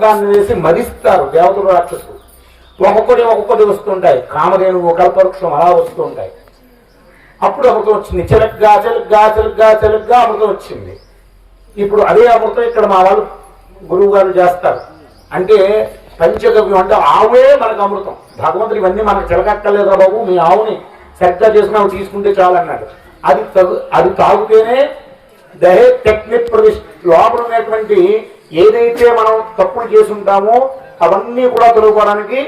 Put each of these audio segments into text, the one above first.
తమలపాకాన్ని వేసి మదిస్తారు దేవతలు రాక్షసులు. ఒక్కొక్కటి వస్తుంటాయి. కామధేనువు కల్పవృక్షం అలా వస్తూ ఉంటాయి. అప్పుడు అమృతం వచ్చింది. చిలగ్గా చిలగ్గా చిలగ్గా చిలగ్గా అమృతం వచ్చింది. ఇప్పుడు అదే అమృతం ఇక్కడ మా వాళ్ళు గురువు గారు చేస్తారు. అంటే పంచగవ్యం అంటే ఆవుే మనకు అమృతం. భగవంతుడు ఇవన్నీ మనకు చిలకక్కర్లేదురా బాబు, మీ ఆవుని సరిగ్గా చేసుకుని తీసుకుంటే చాలన్నాడు. అది తాగితేనే దహే టెక్నిక్ లోపల ఉన్నటువంటి ఏదైతే మనం తప్పులు చేసి ఉంటామో అవన్నీ కూడా తొలగిపోవడానికి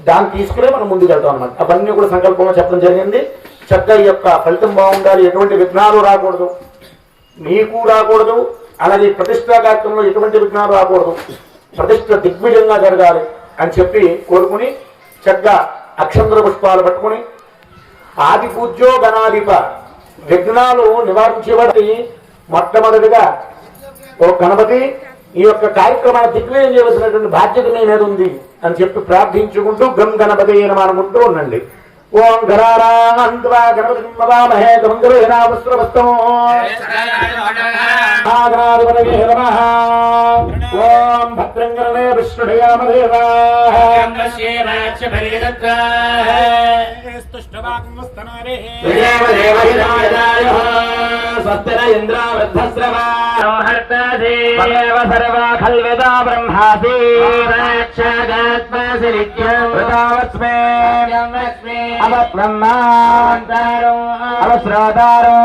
దాన్ని తీసుకునే మనం ముందుకు వెళ్తాం అన్నమాట. అవన్నీ కూడా సంకల్పంలో చెప్పడం జరిగింది. చక్కగా ఈ యొక్క ఫలితం బాగుండాలి, ఎటువంటి విఘ్నాలు రాకూడదు, మీకు రాకూడదు. అలాగే ప్రతిష్టా కార్యక్రమంలో ఎటువంటి విఘ్నాలు రాకూడదు, ప్రతిష్ట దిగ్విజయంగా జరగాలి అని చెప్పి కోరుకుని చక్కగా అక్షంతర పుష్పాలు పట్టుకుని ఆది పూజ్యో గణాధిప విఘ్నాలు నివారించేవాడి మొట్టమొదటిగా ఓ గణపతి ఈ యొక్క కార్యక్రమాన్ని దిగ్విజయం చేయవలసినటువంటి బాధ్యత మీ మీద ఉంది అని చెప్పి ప్రార్థించుకుంటూ గం గణపతి అనుకుంటూ ఉండండి. ఓం ఘరారాంత్వా గణపతిం వదామహే గంగరేనావస్త్రవస్తం ఆగనాధిపతయే నమః. ఓం భద్రంగరణే విష్ణుయామదేవాః స్వస్తిన ఇంద్ర వృద్ధశ్రవాహర్తదే సర్వా ఖల్వేదా బ్రహ్మాసి సాక్షాదాత్మసిరిత్యవస్మే అవబ్రహ్మాంతారో అవశ్రోతారో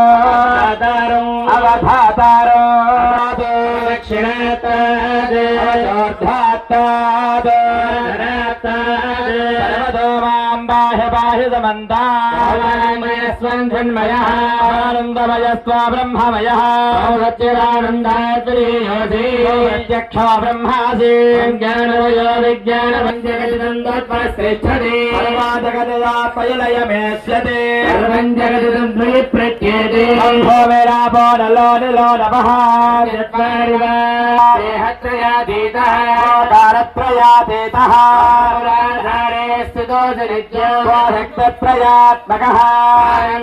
అవధాతారో దక్షిణాతాదే అవచోర్ధాతాదే సర్వదోమాం బాహ్య బాహ్య సమంతామయస్వంజన్మయః ఆనందమయస్వ బ్రహ్మమయః సచ్చిదానందాత్రియోసి ప్రత్యక్షో బ్రహ్మాసి జ్ఞానమయో విజ్ఞానమంజగతిదం తత్పరశ్రేష్ఠతే పయలయమేష్యతే సర్వం జగతిదం ద్వయి ప్రత్యేతే అంభో వేరాపో నలో నిలో నమః దేహత్రయాతీతః కాలత్రయాతీతః పురాధారే స్థితో నిత్యత్రయాత్మకః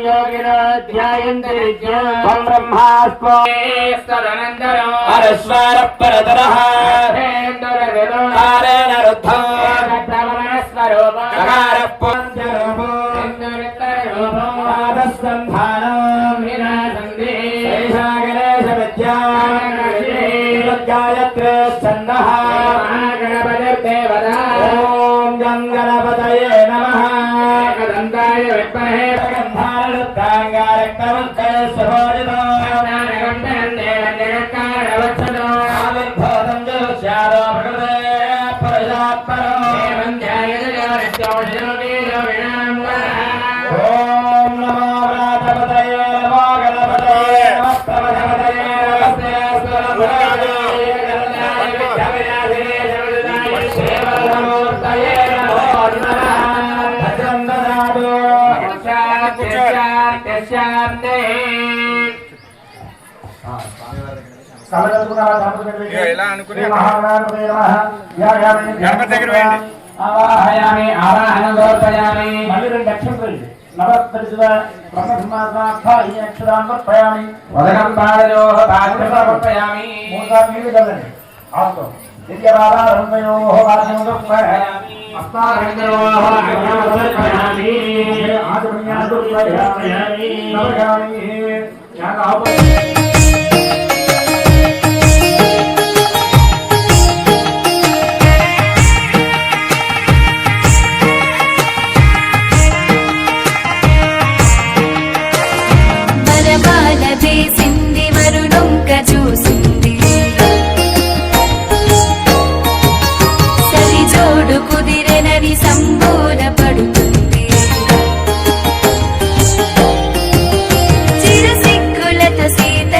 యోగినో ధ్యాయంతి నిత్యం బ్రహ్మాస్మేశ్వరనందరో పరస్వర పరతరః కారేణ రుద్ధం గాయత్రే ఛందః గణపతిర్దేవతా. ఓం గం గణపతయే నమః. కదంతాయ విద్మహే గంధారుద్ధాంగాయ రక్తవత్తే శుభోజితో జగత్కారణవత్సదో ఆవిర్భూతం జగత్స్యాదో ప్రకృతే పురుషాత్పరో ఓం నమో వ్రాతపతయే నమో గణపతయే నమః ప్రమథపతయే నమస్తే ఆవాహయామి ఆవాహనం సమర్పయామి. మళ్ళీ 2 అక్షంతలు నవదర్శిత బ్రహ్మసమాసాఖ్య ఈ అక్షరాన్ని సమర్పయామి. వదనం పాదయోః పాద్యం సమర్పయామి. 3 సార్లు నీళ్ళు చల్లండి. ఆస్తో దివ్యబాలారంభయోః పాద్యం సమర్పయామి. అస్తారంగయోః అర్ఘ్యం సమర్పయామి. ఆచమన్యాం సమర్పయామి. నమస్కారామి. చేసింది వరుణొంక చూసింది సరి జోడు కుదిరెనని సంబోధ పడుతుంది చిరు సిగ్గులతో సీత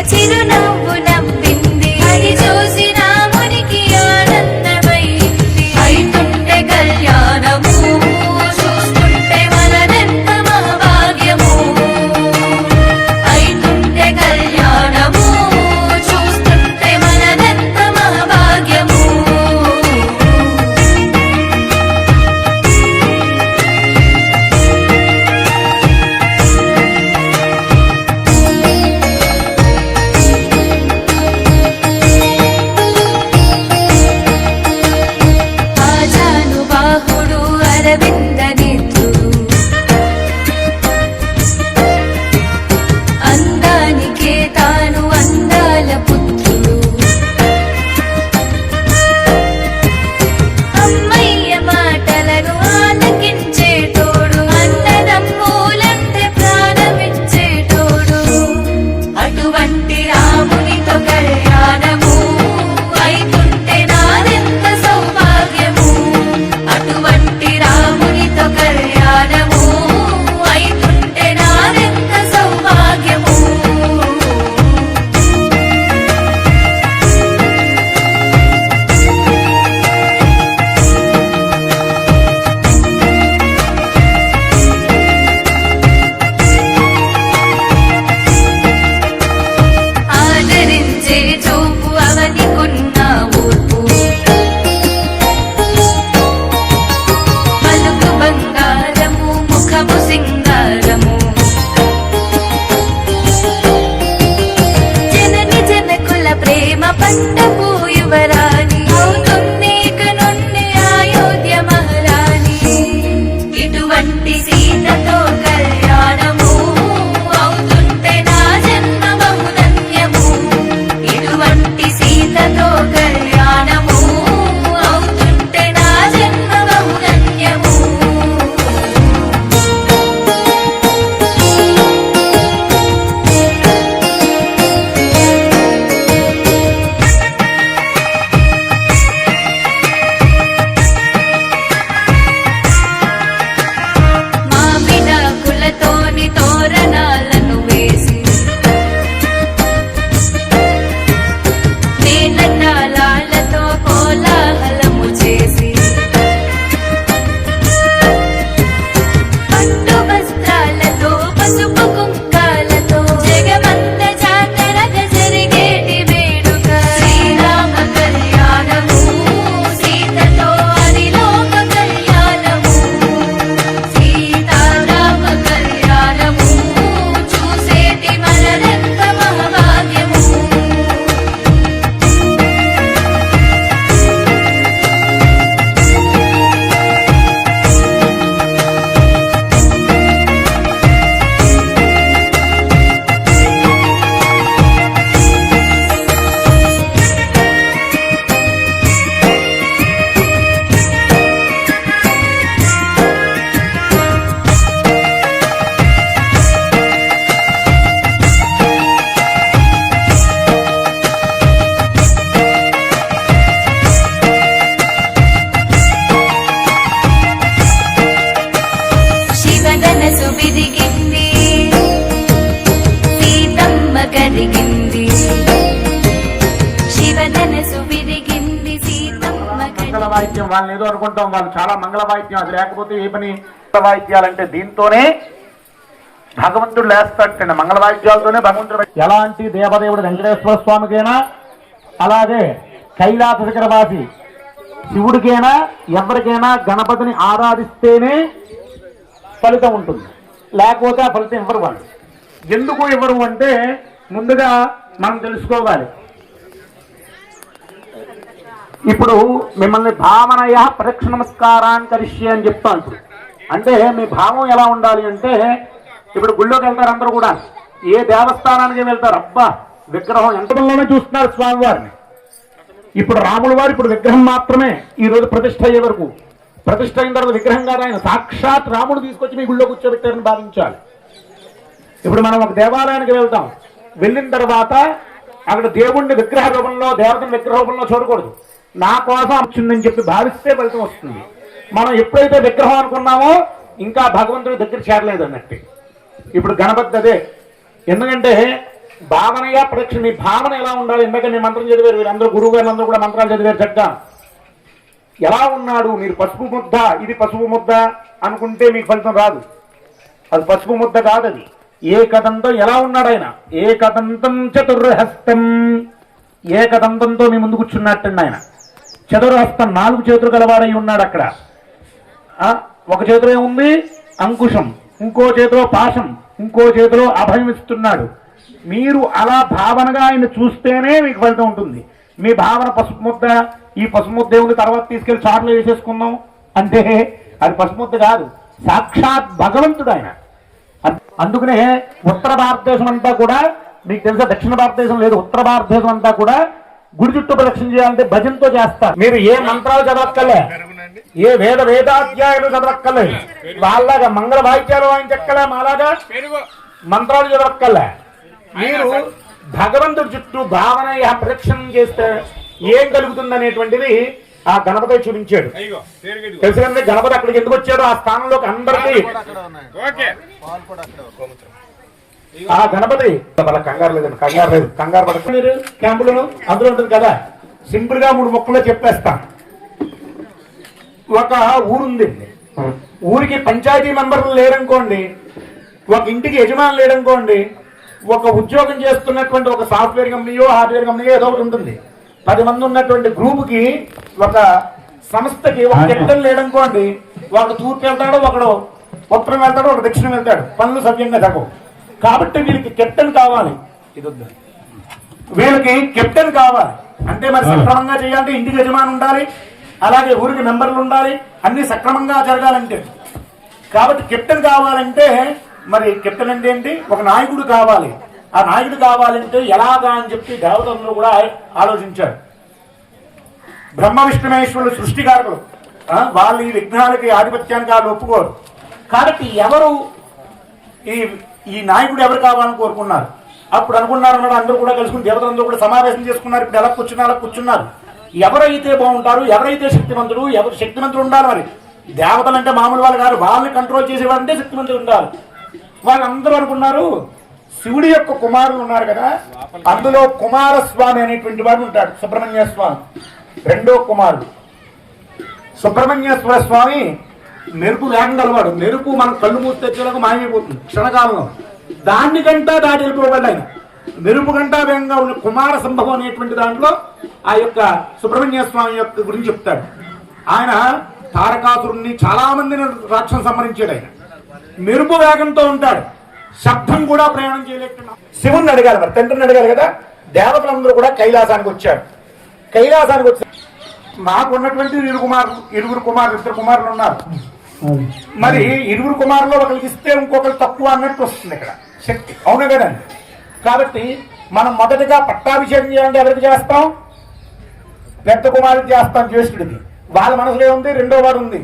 వాయిద్యం. వాళ్ళని ఏదో అనుకుంటాం, వాళ్ళు చాలా మంగళ వాయిద్యం, అది లేకపోతే ఏ పని. వాయిద్యాలంటే దీంతోనే భగవంతుడు లేస్తాడండి, మంగళ వాయిద్యాలతోనే భగవంతుడు. ఎలాంటి దేవదేవుడు వెంకటేశ్వర స్వామికైనా, అలాగే కైలాస శిఖరవాసి శివుడికైనా, ఎవరికైనా గణపతిని ఆరాధిస్తేనే ఫలితం ఉంటుంది, లేకపోతే ఆ ఫలితం ఇవ్వరు వాళ్ళు. ఎందుకు ఇవ్వరు అంటే ముందుగా మనం తెలుసుకోవాలి. ఇప్పుడు మిమ్మల్ని భావనయ ప్రదక్షిణ నమస్కారాన్ని కరిష్యే అని చెప్తాను. ఇప్పుడు అంటే మీ భావం ఎలా ఉండాలి అంటే, ఇప్పుడు గుళ్ళోకి వెళ్తారు అందరూ కూడా, ఏ దేవస్థానానికి వెళ్తారు, అబ్బా విగ్రహం ఎంతలోనే చూస్తున్నారు స్వామివారిని. ఇప్పుడు రాముల వారు ఇప్పుడు విగ్రహం మాత్రమే, ఈ రోజు ప్రతిష్ఠ అయ్యే వరకు. ప్రతిష్ఠ అయిన తర్వాత విగ్రహం కాదు, ఆయన సాక్షాత్ రాముడు తీసుకొచ్చి మీ గుళ్ళో కూర్చోబెట్టారని భావించాలి. ఇప్పుడు మనం ఒక దేవాలయానికి వెళ్తాం, వెళ్ళిన తర్వాత అక్కడ దేవుణ్ణి విగ్రహ రూపంలో, దేవతని విగ్రహ రూపంలో చూడకూడదు. నా కోసం వచ్చిందని చెప్పి భావిస్తే ఫలితం వస్తుంది. మనం ఎప్పుడైతే విగ్రహం అనుకున్నామో ఇంకా భగవంతుడి దగ్గర చేరలేదు అన్నట్టు. ఇప్పుడు గణపతి అదే. ఎందుకంటే భావనగా ప్రదక్షిణ, మీ భావన ఎలా ఉండాలి. ఎందుకంటే మీ మంత్రం చదివారు, వీళ్ళందరూ గురువు గారు అందరూ కూడా మంత్రాలు చదివారు చక్కగా. ఎలా ఉన్నాడు, మీరు పసుపు ముద్ద, ఇది పసుపు ముద్ద అనుకుంటే మీకు ఫలితం రాదు. అది పసుపు ముద్ద కాదు, అది ఏకదంతం. ఎలా ఉన్నాడు ఆయన, ఏకదంతం చతుర్హస్తం, ఏకదంతంతో మీ ముందు కూర్చున్నట్టండి ఆయన. చతుర్హస్తం, 4 చేతులు గలవాడై ఉన్నాడు అక్కడ. ఒక చేతిలో ఏముంది అంకుశం, ఇంకో చేతిలో పాశం, ఇంకో చేతిలో అభయం ఇస్తున్నాడు. మీరు అలా భావనగా ఆయన చూస్తేనే మీకు ఫలితం ఉంటుంది. మీ భావన పసుపు ముద్ద, ఈ పసుపు ముద్ద ఏముంది తర్వాత తీసుకెళ్లి చాట్లో వేసేసుకుందాం అంటే అది పసుపు ముద్ద కాదు, సాక్షాత్ భగవంతుడు ఆయన. అందుకనే ఉత్తర భారతదేశం అంతా కూడా, మీకు తెలుసా దక్షిణ భారతదేశం లేదు, ఉత్తర భారతదేశం అంతా కూడా గుడి చుట్టూ ప్రదక్షిణ చేయాలంటే భజనతో చేస్తారు. మీరు ఏ మంత్రాలు చదవక్కలే, ఏ వేదాధ్యాయులు చదవక్కలే, వాళ్ళగా మంగళ వాయిద్యాలు వాయించక్కలే, మాలాగా మంత్రాలు చదవక్కలే. మీరు భగవంతుడి చుట్టూ భావన ప్రదక్షిణం చేస్తే ఏం కలుగుతుంది అనేటువంటిది ఆ గణపతి చూపించాడు. తెలుసు కంటే గణపతి అక్కడికి ఎందుకు వచ్చాడో, ఆ స్థానంలోకి అందరికీ ఆ గణపతి వాళ్ళ కంగారు లేదండి, కంగారు లేదు, కంగారు పడక మీరు క్యాంపులను అందులో ఉంటుంది కదా. సింపుల్ గా 3 ముక్కల్లో చెప్పేస్తాం. ఒక ఊరుంది, ఊరికి పంచాయతీ మెంబర్లు లేరనుకోండి, ఒక ఇంటికి యజమాని లేడనుకోండి, ఒక ఉద్యోగం చేస్తున్నటువంటి ఒక సాఫ్ట్వేర్ కంపెనీయో హార్డ్వేర్ కంపెనీయో ఏదో ఒకటి ఉంటుంది. 10 మంది ఉన్నటువంటి గ్రూపుకి, ఒక సంస్థకి ఒక కెప్టెన్ లేడనుకోండి, ఒకడు తూర్పు వెళ్తాడు, ఒకడు ఉత్తరం వెళ్తాడు, ఒక దక్షిణం వెళ్తాడు, పనులు సవ్యంగా జరగవు. కాబట్టి వీళ్ళకి కెప్టెన్ కావాలి, వీళ్ళకి కెప్టెన్ కావాలి. అంటే మరి సక్రమంగా చేయాలంటే ఇంటికి యజమాని ఉండాలి, అలాగే ఊరికి మెంబర్లు ఉండాలి, అన్ని సక్రమంగా జరగాలంటే. కాబట్టి కెప్టెన్ కావాలంటే మరి కెప్టెన్ అంటే ఏంటి, ఒక నాయకుడు కావాలి. ఆ నాయకుడు కావాలంటే ఎలాగా అని చెప్పి దేవతలందరూ కూడా ఆలోచించారు. బ్రహ్మ విష్ణు మహేశ్వరులు సృష్టికారకులు, వాళ్ళు ఈ విఘ్నాలకి ఆధిపత్యానికి వాళ్ళు ఒప్పుకోరు. కాబట్టి ఎవరు ఈ నాయకుడు ఎవరు కావాలని కోరుకున్నారు. అప్పుడు అనుకున్నారు అన్నాడు, అందరూ కూడా కలుసుకుని దేవతలందరూ కూడా సమావేశం చేసుకున్నారు. ఇప్పుడు ఎలా కూర్చున్నారు, ఎవరైతే బాగుంటారు, ఎవరైతే శక్తిమంతుడు, ఎవరు శక్తిమంతుడు ఉండాలి. మరి దేవతలు అంటే మామూలు వాళ్ళు కాదు, వాళ్ళని కంట్రోల్ చేసేవారంటే శక్తిమంతుడు ఉండాలి. వాళ్ళందరూ అనుకున్నారు శివుడి యొక్క కుమారులు ఉన్నారు కదా, అందులో కుమారస్వామి అనేటువంటి వాడు ఉంటాడు, సుబ్రహ్మణ్య స్వామి. 2వ కుమారుడు సుబ్రహ్మణ్యేశ్వర స్వామి మెరుపు వేగగలవాడు. మెరుపు మనం కళ్ళు మూసి తెచ్చేలాగా మాయమైపోతుంది క్షణకాలంలో. దానికంటా దాటి వెళ్ళిపోబడ్డ ఆయన మెరుపు గంటా వేగంగా ఉన్న కుమార సంభవం అనేటువంటి దాంట్లో ఆ యొక్క సుబ్రహ్మణ్య స్వామి యొక్క గురించి చెప్తాడు. ఆయన తారకాసురుణ్ణి చాలా మందిని రాక్షసం సంహరించాడు. ఆయన మెరుపు వేగంతో ఉంటాడు, శబ్దం కూడా ప్రయాణం చేయలేకున్నాడు. శివుణ్ణి అడగాలి, మరి తండ్రిని అడగాలి కదా. దేవతలందరూ కూడా కైలాసానికి వచ్చారు. కైలాసానికి వచ్చి మాకు ఉన్నటువంటి 2 కుమారులు, 2 కుమారులు, 2 కుమారులు ఉన్నారు. మరి 2 కుమారులు ఒకరికి ఇస్తే ఇంకొకరు తక్కువ అన్నట్టు వస్తుంది ఇక్కడ శక్తి, అవును కదండి. కాబట్టి మనం మొదటిగా పట్టాభిషేకం చేయాలంటే ఎవరికి చేస్తాం, పెద్ద కుమారుడికి చేస్తాం, జ్యేష్ఠుడికి. వాళ్ళ మనసులో ఏముంది, 2వ వాడు ఉంది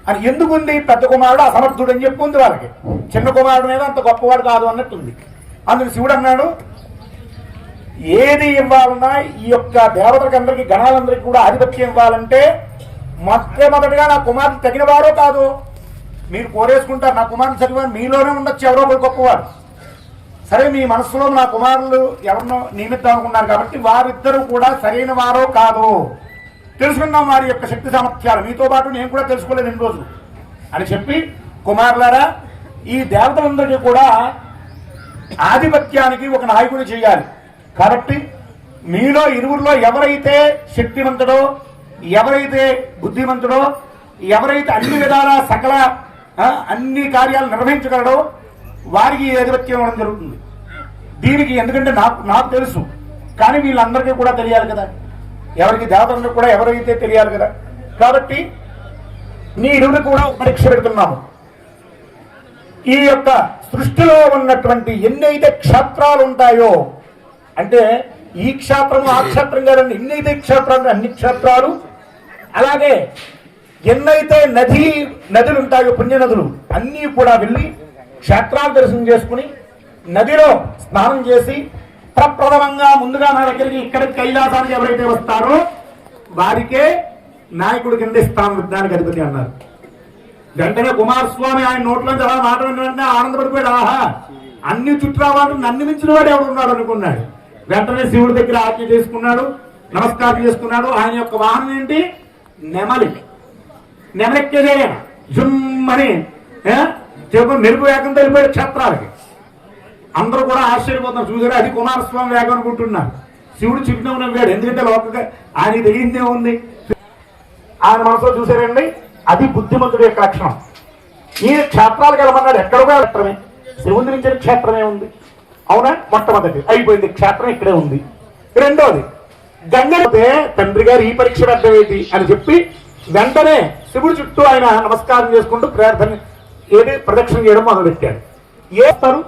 అని. ఎందుకుంది, పెద్ద కుమారుడు అసమర్థుడు అని చెప్పి ఉంది వాళ్ళకి, చిన్న కుమారుడు మీద అంత గొప్పవాడు కాదు అన్నట్టుంది. అందుకు శివుడు అన్నాడు, ఏది ఇవ్వాలన్నా ఈ యొక్క దేవతలకి అందరికీ గణాలందరికీ కూడా ఆధిపత్యం ఇవ్వాలంటే మొట్టమొదటిగా నా కుమారుడు తగినవారో కాదు మీరు కోరేసుకుంటారు. నా కుమారుడు చదివారు, మీలోనే ఉండొచ్చు ఎవరో ఒకరు గొప్పవారు. సరే, మీ మనస్సులో నా కుమారులు ఎవరినో నియమిద్దాం అనుకున్నారు కాబట్టి వారిద్దరూ కూడా సరైన వారో కాదు తెలుసుకున్నాం వారి యొక్క శక్తి సామర్థ్యాలు, మీతో పాటు నేను కూడా తెలుసుకోలేదు ఎన్ని రోజులు అని చెప్పి, కుమారులారా ఈ దేవతలందరికీ కూడా ఆధిపత్యానికి ఒక నాయకుడు చేయాలి. కాబట్టి మీలో ఇరువురిలో ఎవరైతే శక్తివంతుడో, ఎవరైతే బుద్ధిమంతుడో, ఎవరైతే అన్ని విధాల సకల అన్ని కార్యాలు నిర్వహించగలడో వారికి ఈ ఆధిపత్యం ఇవ్వడం జరుగుతుంది. దీనికి ఎందుకంటే నాకు తెలుసు, కానీ వీళ్ళందరికీ కూడా తెలియాలి కదా, ఎవరికి దేవతలకు కూడా ఎవరైతే తెలియాలి కదా. కాబట్టి మీ ఇరువురు కూడా పరీక్ష పెడుతున్నాము. ఈ యొక్క సృష్టిలో ఉన్నటువంటి ఎన్నైతే క్షేత్రాలు ఉంటాయో, అంటే ఈ క్షేత్రము ఆ క్షేత్రం కాదండి, ఎన్నైతే క్షేత్రాలు అన్ని క్షేత్రాలు, అలాగే ఎన్నైతే నదులు ఉంటాయో పుణ్యనదులు అన్నీ కూడా వెళ్ళి క్షేత్రాలు దర్శనం చేసుకుని నదిలో స్నానం చేసి ప్రప్రథమంగా ముందుగా నా దగ్గరికి ఇక్కడికి కైలాసానికి ఎవరైతే వస్తారో వారికే నాయకుడు కింద ఇస్తాను యుద్ధానికి అధిపతి అన్నారు. వెంటనే కుమారస్వామి ఆయన నోట్లోంచి అలా మాట వెంటనే ఆనందపడిపోయాడు. ఆహా, అన్ని చుట్టావాడు నన్ను మించిన వాడు ఎవడున్నాడు అనుకున్నాడు. వెంటనే శివుడి దగ్గర ఆజ్ఞ చేసుకున్నాడు, నమస్కారం చేసుకున్నాడు. ఆయన యొక్క వాహనం ఏంటి? నెమలి. నెమలెక్కేదే జుమ్మని మెరుపు వేగం తెలిపాడు క్షేత్రాలకి. అందరూ కూడా ఆశ్చర్యపోతున్నారు, చూసారా అది కుమారస్వామి వేగం అనుకుంటున్నారు. శివుడు చిరునవ్వు నవ్వాడు, ఎందుకంటే లోపల ఆయన తెలియందే ఉంది. ఆయన మనసులో చూసారండి, అది బుద్ధిమంతుడి యొక్క లక్షణం. ఈ క్షేత్రాలకు వెళ్ళమన్నాడు, ఎక్కడో క్షేత్రమే, శివుని నుంచి క్షేత్రమే ఉంది. అవునా? మొట్టమొదటి అయిపోయింది, క్షేత్రం ఇక్కడే ఉంది. రెండోది గంగతే తండ్రి గారు ఈ పరీక్ష పెద్దవేది అని చెప్పి వెంటనే శివుడి చుట్టూ ఆయన నమస్కారం చేసుకుంటూ ప్రార్థన ప్రదక్షిణ చేయడం మొదలుపెట్టాడు. ఏస్తారు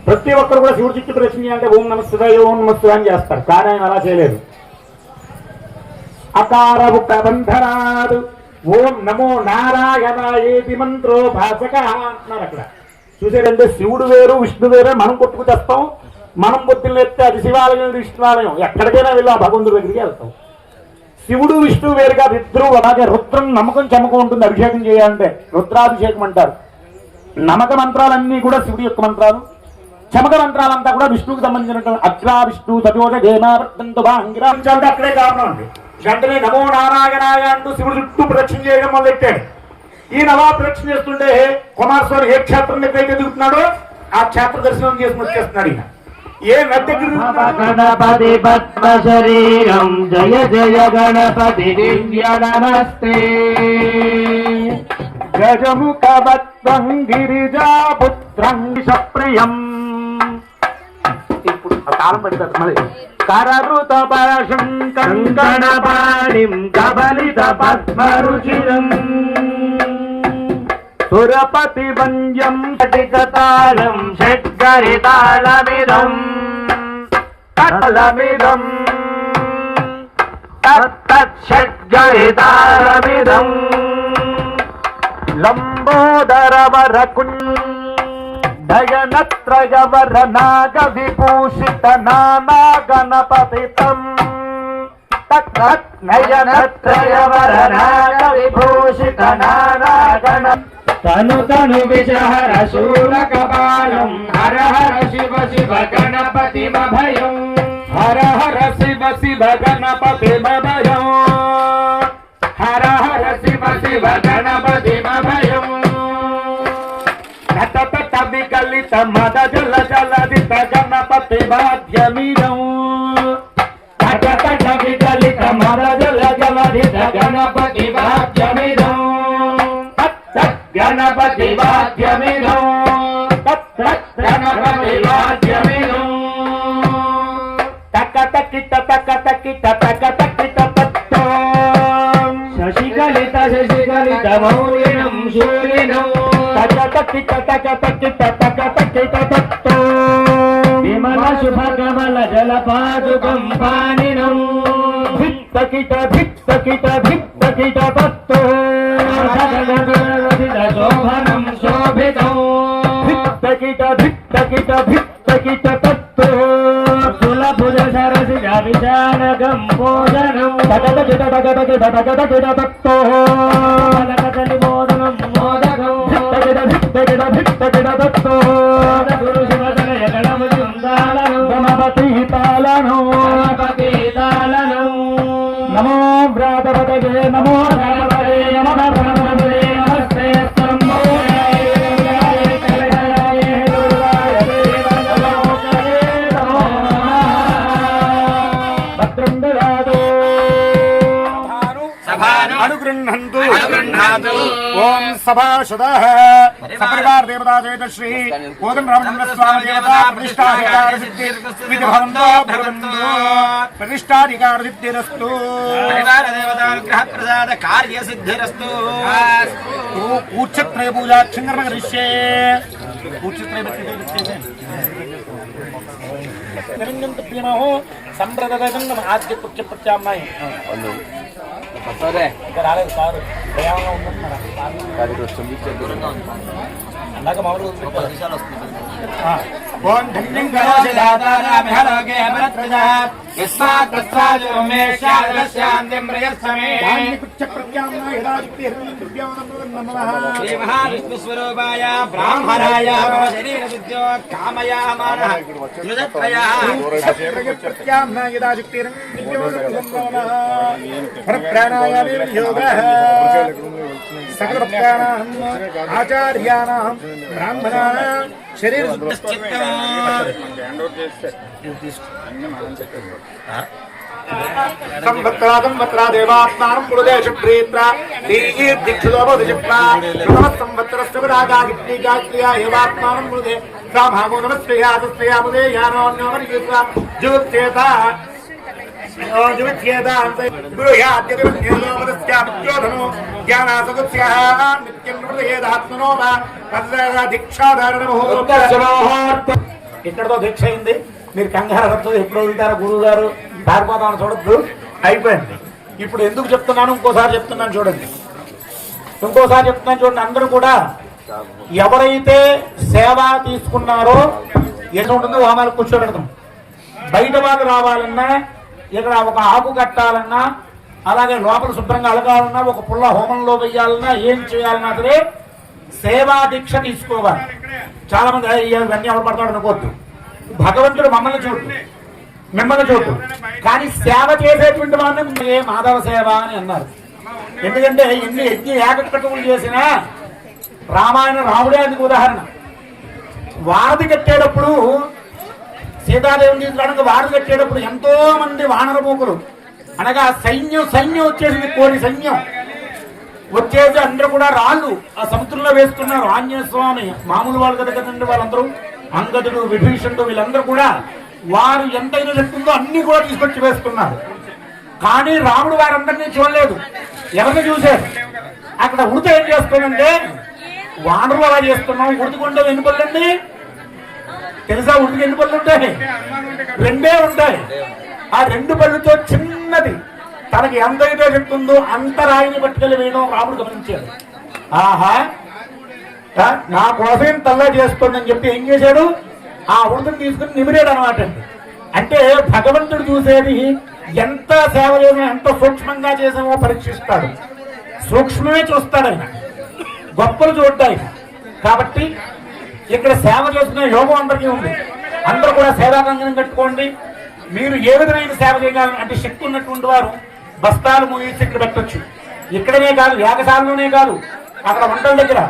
ప్రతి ఒక్కరు కూడా శివుడి చుట్టూ ప్రదక్షిణ చేయాలంటే ఓం నమస్తేయ ఓం నమస్తేయ అని చేస్తారు, కానీ ఆయన అలా చేయలేదు. అకారవు ప్రబంధరాదు ఓం నమో నారాయణాయేతి మంత్రో భాషక అంటున్నారు అక్కడ. చూసారంటే శివుడు వేరు విష్ణు వేరే, మనం కొట్టుకు తెస్తాం. మనం పొద్దున్న ఎత్తే అది శివాలయం విష్ణువాలయం, ఎక్కడికైనా వెళ్ళి ఆ భగవంతుడి దగ్గరికి వెళ్తాం. శివుడు విష్ణు వేరుగా ఇద్దరు. అలాగే రుద్రం నమ్మకం చమకం ఉంటుంది అభిషేకం చేయాలంటే, రుద్రాభిషేకం అంటారు. నమ్మక మంత్రాలన్నీ కూడా శివుడి యొక్క మంత్రాలు, చమక మంత్రాలంతా కూడా విష్ణువుకి సంబంధించిన అగ్రా విష్ణు సజోజ గేమాంగిరాంచాలంటే అక్కడే కారణం అండి. వెంటనే నమో నారాయణాయ అంటూ శివుడు చుట్టూ ప్రదక్షిణ చేయడం మొదలెట్టాడు. ఈయన అలా ప్రదక్షిణ చేస్తుంటే కుమారస్వామి ఏ క్షేత్రం దగ్గర అయితే దిగుతున్నాడో ఆ క్షేత్ర దర్శనం చేసుకుని వచ్చేస్తున్నాడు. ఈయన ఏ నది గణపతి పద్మ శరీరం జయ జయ గణపతి దివ్య నమస్తే గజముఖవత్వం గిరిజాపుత్రం విషప్రియం. ఇప్పుడు కాలం పడుతుంది మళ్ళీ. కరరుత పరశం కంకణపాణిం కబలిత పద్మరుచిరం సురపతి వంద్యం షటికతాళం షడ్గరితాళమిదం తలమిదం తత్ షడ్గరితాళమిదం లంబోదరవర కుండయనత్రయవర నాగ విభూషిత నానా గణపతితం నయనత్రయవర నాగ విభూషిత నానా గణ తను తను విషహర శూల కపాలం హర హర శివ శివ గణపతి మభయం హర హర శివ శివ గణపతి మభయం హర హర శివ శివ గణపతి మభయం నటత వికలిత మద జల జలదిత గణపతి వాద్యమిదం నటత వికలిత మద జల జలదిత గణపతి వాద్యమిదం గణపతి వాద్యమిదం గణపతి వాద్యమిదం తక తకిట తక తకిట తక తకిట తత్తో శశిగలిత శశిగలిత మౌలినం శూలినం తక తకిట తక తకిట తక తకిట తత్తో విమల శుభ కమల జలపాదుకం పానినం భిత్తకిట భిత్తకిట భిత్తకిట తత్తో శోభనం శోభితం భిత్తకిట భిత్తకిట భిత్తకిట తత్తో సులభుజ సరసిజ విశానగం భోజనం తగదకిట తగదకిట తగదకిట తత్తో లకటలి మోదనం మోదకం భిత్తకిట భిత్తకిట భిత్తకిట తత్తో గురు శివతనయ గణపతి ఉందాలను గణపతి తాళను గణపతి తాళను నమో सभासदः सपरिवार देवता चेत श्री कोदम रामचंद्र स्वामी देवता प्रतिष्ठाधिकार सिद्धिर्भवन्तो भगवन्तो प्रतिष्ठाधिकार सिद्धिरस्तु परिवार देवता अनुग्रह प्रसाद कार्य सिद्धिरस्तु उच्चत्रय पूजा क्षंगर्म करिष्ये उच्चत्रय निरंजन प्रियमहो संप्रदायं आद्य पुच्छ प्रत्याమ్నాయ సరే రాలేదు సార్ దయావంగా ఉంటున్నారా అలాగే మామూలు ఓం ధన్యం కరోసి దాతారామిహ లోకే అమరత్రజః యస్మాత్ ప్రసాదో మే శాంతిం ప్రియస్సమే పుచ్చ ప్రత్యామ్నాయ యదాదిత్య హిరణ్యం దివ్యానందం నమః శ్రీ మహావిష్ణు స్వరూపాయ బ్రాహ్మణాయ మమ శరీర శుద్ధ్యో కామయామానః త్రిజత్రయః ప్రత్యామ్నాయ యదాదిత్య హిరణ్యం దివ్యానందం నమః ప్రాణాయ యోగః సకల ప్రాణాం ఆచార్యాణాం బ్రాహ్మణానాం శరీర సంవత్సరా దేవాత్మానం పురుదేశ ప్రీత్ర సంవత్సరస్వాత్మానం పురుదే సామాగో నమస్యాముదే యానోన్యోమరిగీత్వా జుచేత ఇక్కడతో దీక్ష అయింది. మీరు కంగారు పడుతుంది. ఎప్పుడు వదులుతారో గురువు గారు దారిపోతామని చూడద్దు. అయిపోయింది. ఇప్పుడు ఎందుకు చెప్తున్నాను ఇంకోసారి చెప్తున్నాను చూడండి. అందరూ కూడా ఎవరైతే సేవ తీసుకున్నారో ఎటువంటి హోమాలు కూర్చోబెడతాం. బయట వాళ్ళు రావాలన్నా, ఇక్కడ ఒక ఆకు కట్టాలన్నా, అలాగే లోపల శుభ్రంగా అలగాలన్నా, ఒక పుల్ల హోమంలో వెయ్యాలన్నా, ఏం చేయాలన్నా సరే సేవా దీక్ష తీసుకోవాలి. చాలా మంది ఇవన్నీ ఎవరు పడతాడు అనుకోవద్దు. భగవంతుడు మిమ్మల్ని చూడు. కానీ సేవ చేసేటువంటి వాళ్ళని మాధవ సేవ అని అన్నారు. ఎందుకంటే ఎన్ని యజ్ఞ యాగకట్టుకులు చేసినా రాముడే అందుకు ఉదాహరణ. వారధి కట్టేటప్పుడు సీతాదేవిని తీసుకురావడానికి వారధి కట్టేటప్పుడు ఎంతో మంది వానరమూకులు అనగా సైన్యం వచ్చేసింది. కోరి సైన్యం వచ్చేసి అందరూ కూడా రాళ్ళు ఆ సముద్రంలో వేస్తున్నారు. ఆంజనేయ స్వామి మామూలు వాళ్ళు కదండి వాళ్ళందరూ, అంగదుడు, విభీషణుడు, వీళ్ళందరూ కూడా వారు ఎంతైనా చెప్తుందో అన్ని కూడా తీసుకొచ్చి వేస్తున్నారు. కానీ రాముడు వారందరినీ చూడలేదు. ఎవరిని చూశారు? అక్కడ ఉడత ఏం చేస్తుందంటే, వానరులు అలా చేస్తున్నాం. ఉడితికొండ ఎన్ని పళ్ళు అండి తెలుసా? ఉడికి ఎన్ని పళ్ళు ఉంటాయి? 2 ఉంటాయి. ఆ 2 పళ్ళుతో చిన్నది తనకి ఎంతైతే చెప్తుందో అంత రాయిని పట్టుకెళ్ళి వేయడం రాముడు గమనించాడు. ఆహా, నా కోసం తల్లా చేస్తుందని చెప్పి ఏం చేశాడు? ఆ ఉడతను తీసుకుని నిమిరాడు అనమాట. అంటే భగవంతుడు చూసేది ఎంత సేవ చేసినా, ఎంత సూక్ష్మంగా చేసామో పరీక్షిస్తాడు. సూక్ష్మమే చూస్తాడు ఆయన, గొప్పలు చూడ్డానికి. కాబట్టి ఇక్కడ సేవ చేసుకునే యోగం అందరికీ ఉంది. అందరూ కూడా సేవా కంకణం కట్టుకోండి. మీరు ఏ విధమైన సేవ చేయాలని అంటే శక్తి ఉన్నటువంటి వారు బస్తాలు మూసి ఇక్కడ పెట్టచ్చు. ఇక్కడనే కాదు, యాగశాలలోనే కాదు, అక్కడ వంటల దగ్గర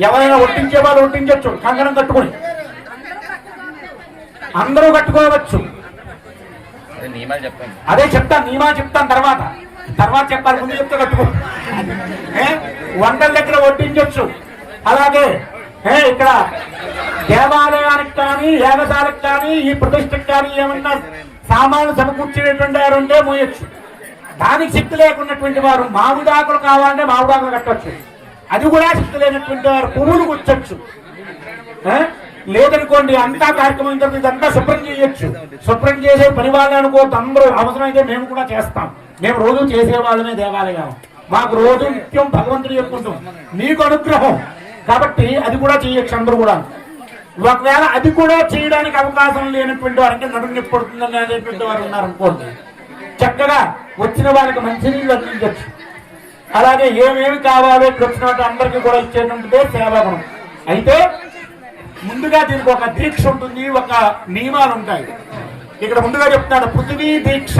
ఎవరైనా వడ్డించే వాళ్ళు వడ్డించవచ్చు. కంకణం కట్టుకొని అందరూ కట్టుకోవచ్చు. అదే చెప్తాను, నియమాలు చెప్తాను తర్వాత చెప్పాలి. ముందు చెప్తే కట్టుకో. వంటల దగ్గర వడ్డించవచ్చు. అలాగే ఇక్కడ దేవాలయానికి కానీ, యాగశాలకు కానీ, ఈ ప్రతిష్టకు కానీ ఏమన్నా సామాన్లు సమకూర్చేటువంటి వారు ఉంటే మోయొచ్చు. దానికి శక్తి లేకున్నటువంటి వారు మామిడాకులు కావాలంటే మామిడాకులు కట్టవచ్చు. అది కూడా శక్తి లేనటువంటి వారు పువ్వులు కూర్చోచ్చు. లేదనుకోండి అంతా కార్యక్రమం తర్వాత ఇదంతా శుభ్రం చేయొచ్చు. శుభ్రం చేసే పని వాళ్ళని అనుకోవద్దు. అందరూ అవసరమైతే మేము కూడా చేస్తాం. మేము రోజు చేసేవాళ్ళమే దేవాలయం. మాకు రోజు నిత్యం భగవంతుడు చెప్పుకుంటాం. మీకు అనుగ్రహం కాబట్టి అది కూడా చేయొచ్చు అందరూ కూడా. ఒకవేళ అది కూడా చేయడానికి అవకాశం లేనటువంటి వారు, అంటే నడుము నొప్పి పడుతుందని అనేటువంటి వారు ఉన్నారనుకోండి, చక్కగా వచ్చిన వాళ్ళకి మంచినీళ్ళు అందించవచ్చు. అలాగే ఏమేమి కావాలో ఇక్కడ వచ్చిన అందరికీ కూడా ఇచ్చేటంటే సేవాగుణం. అయితే ముందుగా దీనికి ఒక దీక్ష ఉంటుంది, ఒక నియమాలు ఉంటాయి. ఇక్కడ ముందుగా చెప్తాడు పృథివీ దీక్ష.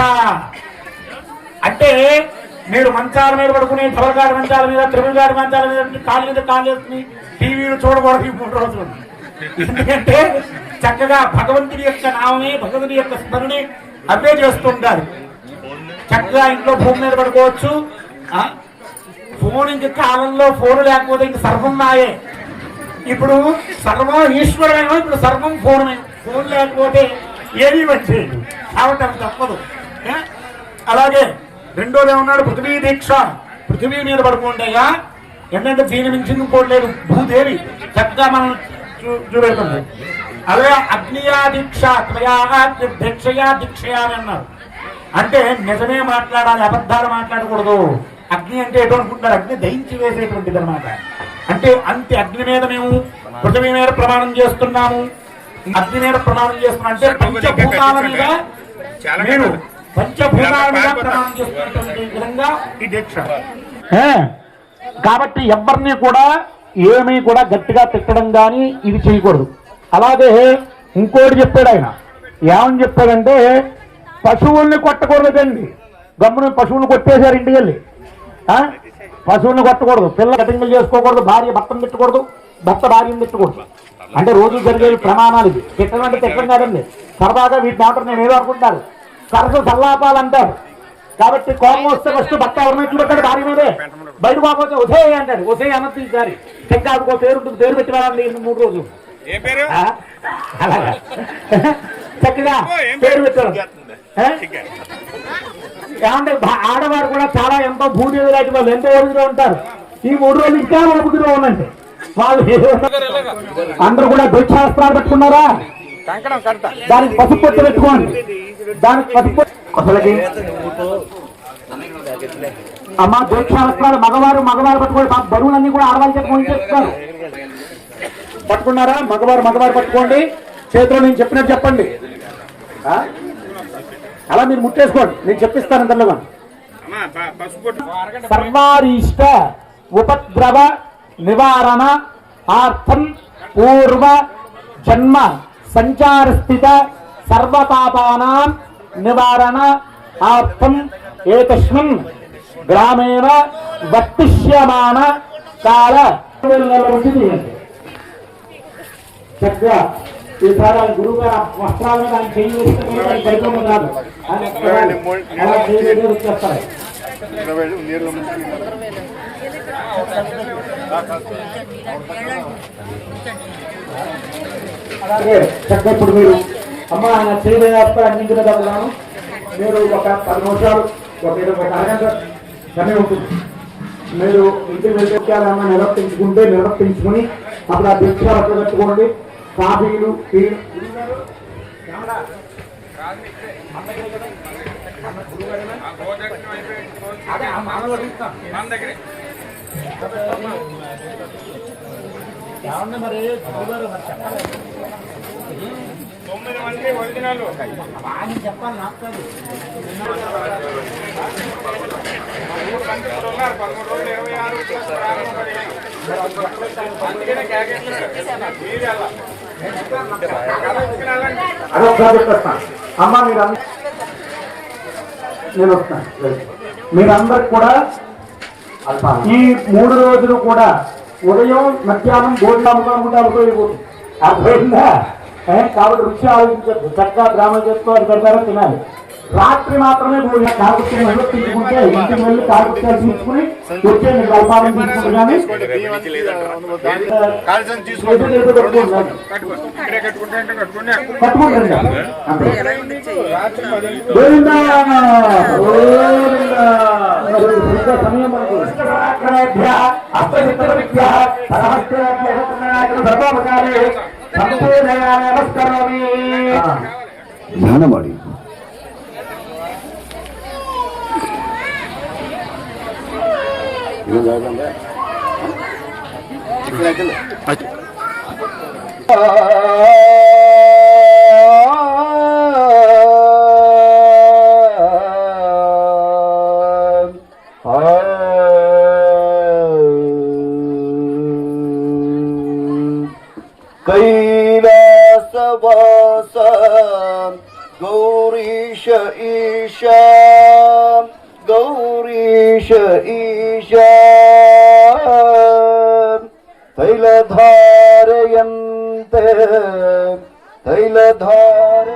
అంటే మీరు మంచాల మీద పడుకుని, డబల్గాడి మంచాల మీద, త్రిబుల్గాడి మంచాల మీద కాళ్ళ మీద కాళ్ళు వేసుకుని టీవీలు చూడకూడదు ఈ 3 రోజులు. ఎందుకంటే చక్కగా భగవంతుడి యొక్క నామమే, భగవంతుడి యొక్క స్మరణి అవే చేస్తుంటారు. చక్కగా ఇంట్లో భూమి మీద పడుకోవచ్చు. ఫోన్ ఇంక కాలంలో ఫోన్ లేకపోతే ఇంక సర్వం నాయే. ఇప్పుడు సర్వం ఈశ్వరమేమో, ఇప్పుడు సర్వం ఫోన్ లేకపోతే ఏమీ వచ్చేది కాబట్టి అది తప్పదు. అలాగే రెండోది ఏమన్నాడు, పృథ్వీ దీక్ష. పృథ్వీ మీద పడుకుంటాయా ఏంటంటే దీని మించి ఇంకోట్లేదు. భూదేవి చక్కగా మనం చూపెడుతుంది. అలాగే అగ్నియా దీక్ష త్వయా దీక్షయా దీక్షయా అని అన్నారు. అంటే నిజమే మాట్లాడాలి, అబద్ధాలు మాట్లాడకూడదు. అగ్ని అంటే ఎటు అనుకుంటారు, అగ్ని దహించి వేసేటువంటిది అనమాట. అంటే అంతే అగ్ని మీద మేము పృథ్వీ మీద ప్రమాణం చేస్తున్నాము, అగ్ని మీద ప్రమాణం చేస్తున్నాం. అంటే పంచభూతాల మీద నేను పంచభూతాల మీద ప్రమాణం చేస్తున్నటువంటి విధంగా ఈ దీక్ష. కాబట్టి ఎవరిని కూడా ఏమీ కూడా గట్టిగా తిట్టడం కానీ ఇది చేయకూడదు. అలాగే ఇంకోటి చెప్పాడు ఆయన, ఏమని చెప్పాడంటే పశువుల్ని కొట్టకూడదండి. గమ్మున పశువులను కొట్టేశారు ఇంటికి వెళ్ళి. పశువులను కొట్టకూడదు, పిల్లలు కటింగ్లు చేసుకోకూడదు, భార్య భర్తను తిట్టకూడదు, భర్త భార్యను తిట్టకూడదు. అంటే రోజు జరిగే ప్రమాణాలు ఇది. తిట్టడం అంటే తిట్టడం కాదండి, సరదాగా వీటిని ఆటలు నేను ఏదో అనుకుంటారు, సరస సల్లాపాలు అంటారు. కాబట్టి కోపం వస్తే ఫస్ట్ భర్త ఎవరినట్లు పెట్టాడు, భార్య మీదే. బయట పోకపోతే ఒసే అంటాడు, ఒసే అన్నది ఈసారి చెక్కాడుకో పేరు పేరు పెట్టి వెళ్ళండి 3 రోజులు అలాగా చక్కగా పేరు పెట్టాడు. ఏమంటే ఆడవారు కూడా చాలా ఎంతో భూదేవి లాంటి వాళ్ళు ఎంతో ఓపికగా ఉంటారు. ఈ 3 రోజులు ఇంకా ఓపికగా ఉందండి వాళ్ళు. అందరూ కూడా దీక్షాస్త్రాలు పెట్టుకున్నారా, దానికి పసుపు పొట్టు పెట్టుకోండి. దానికి పసుపు అసలుకి అమ్మ దీక్షాస్త్రాలు మగవారు పట్టుకోండి. బరువులన్నీ కూడా ఆడవాళ్ళు చెప్పుకొని చెప్తారు. పట్టుకున్నారా? మగవారు పట్టుకోండి. చేతిలో నేను చెప్పినట్టు చెప్పండి. అలా మీరు ముట్టేసుకోండి, నేను చెప్పిస్తాను అందరిలో. సర్వారీష్ట ఉపద్రవ నివారణ ఆర్థం పూర్వ జన్మ సంచార స్థిత సర్వపాపానాం నివారణ ఆర్థం ఏతస్మిన్ గ్రామేణ వర్తిష్యమాన కాల చక్కగా ఈసారి ఆయన గురువు గారు వస్త్రాల మీద ఆయన చేయి వేస్తే పరిగణం రాదు, అలా చేసి వచ్చేస్తారు. అలాగే చక్కగా ఇప్పుడు మీరు అమ్మ ఆయన చేయవేస్తారు అన్నింటి మీద ఉన్నాను. మీరు ఒక 10 నిమిషాలు ఒక అరగంట సమయం ఉంటుంది. మీరు ఇంటికి వెళ్ళేమన్నా నిర్వర్తించుకుని అప్పుడు ఆ దీక్ష పెట్టుకోండి. కాఫీలు టీలు మరి 9 మంది ఒరిజినల్ చెప్పాలి నాకు 13 రోజులు 26 అమ్మ నేను వస్తాను. మీరందరికి కూడా ఈ 3 రోజులు కూడా ఉదయం మధ్యాహ్నం భోజనం అర్థమైందా? కాబట్టి రుచి ఆలోచించద్దు, చక్కగా గ్రామం చేసుకోవాలి, పెడతారో తినాలి. రాత్రి మాత్రమే కాకుత్యాలు నిర్వర్తించుకుంటే ఇంటికి వెళ్ళి కాకుత్యాలు తీసుకుని వచ్చే కల్పాలను తీసుకుంటారు. కానీ ಧ್ಯಾನ ಮಾಡಿ कैलासवास गौरीश ईशा गौरीश ईशा तैलधारयन्ते तैलधार